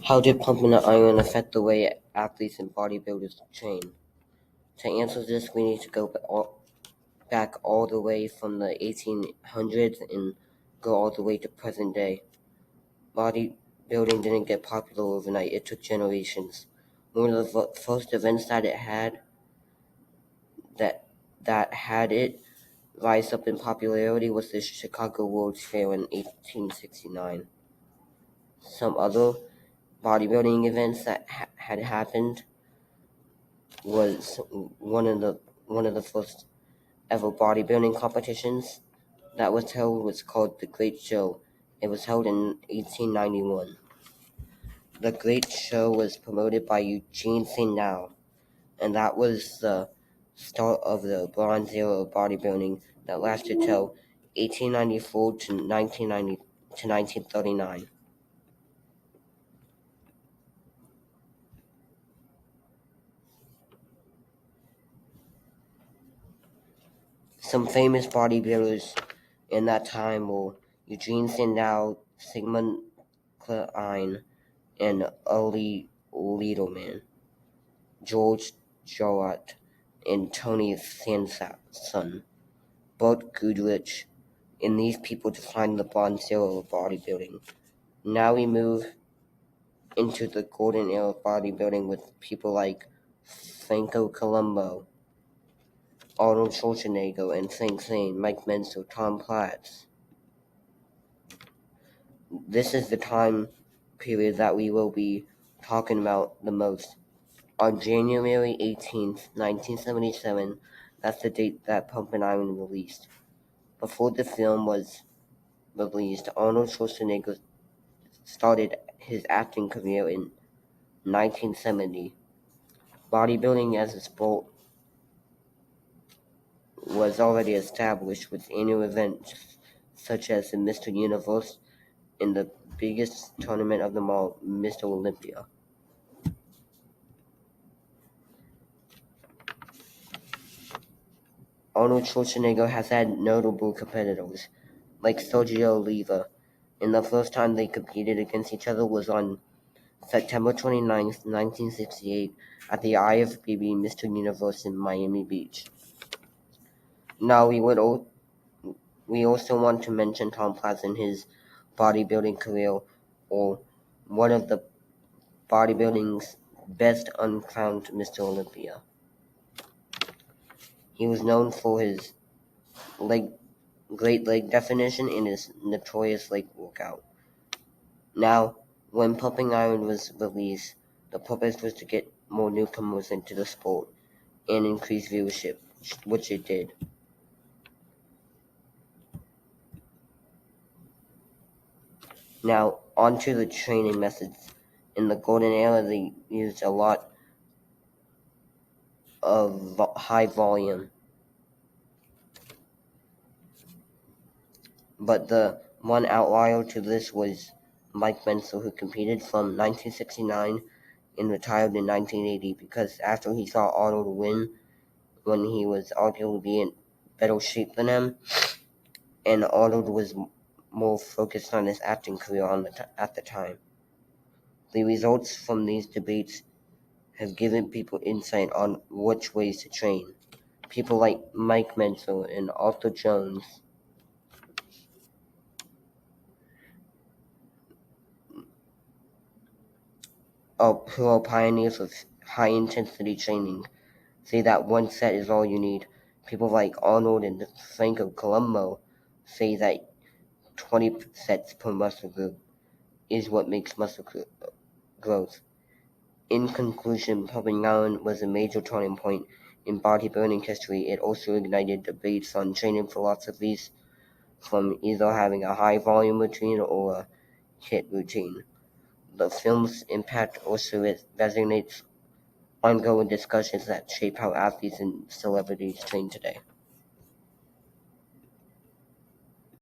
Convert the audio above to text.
How did pumping iron affect the way athletes and bodybuilders train? To answer this, we need to go back all the way from the 1800s and go all the way to present day. Bodybuilding didn't get popular overnight, it took generations. One of the first events that had it rise up in popularity was the Chicago World's Fair in 1869. Some other bodybuilding events that had happened was one of the first ever bodybuilding competitions that was held was called The Great Show. It was held in 1891. The Great Show was promoted by Eugene St. And that was the start of the Bronze Era of bodybuilding that lasted till 1894 to 1939. Some famous bodybuilders in that time were Eugene St. Sigmund Klein, and Uli Lederman, George Jarrett, and Tony Sanson, Burt Goodrich, and these people defined the Bronze Era of bodybuilding. Now we move into the Golden Era of bodybuilding with people like Franco Columbu, Arnold Schwarzenegger, and Sing Sing, Mike Menzel, Tom Platz. This is the time period that we will be talking about the most. On January 18th, 1977, that's the date that Pumpin' Iron released. Before the film was released, Arnold Schwarzenegger started his acting career in 1970. Bodybuilding as a sport was already established with annual events such as the Mr. Universe and the biggest tournament of them all, Mr. Olympia. Arnold Schwarzenegger has had notable competitors, like Sergio Oliva, and the first time they competed against each other was on September 29th, 1968, at the IFBB Mr. Universe in Miami Beach. Now, we also want to mention Tom Platz in his bodybuilding career, or one of the bodybuilding's best uncrowned Mr. Olympia. He was known for his great leg definition and his notorious leg workout. Now, when Pumping Iron was released, the purpose was to get more newcomers into the sport and increase viewership, which it did. Now, onto the training methods. In the Golden Era, they used a lot of high volume. But the one outlier to this was Mike Menzel, who competed from 1969 and retired in 1980 because after he saw Arnold win when he was arguably in better shape than him, and Arnold was more focused on his acting career at the time. The results from these debates have given people insight on which ways to train. People like Mike Menzel and Arthur Jones who are pioneers of high-intensity training, say that one set is all you need. People like Arnold and Franco Columbu say that 20 sets per muscle group is what makes muscle growth. In conclusion, Pumping Iron was a major turning point in bodybuilding history. It also ignited debates on training philosophies, from either having a high-volume routine or a HIIT routine. The film's impact also resonates ongoing discussions that shape how athletes and celebrities train today.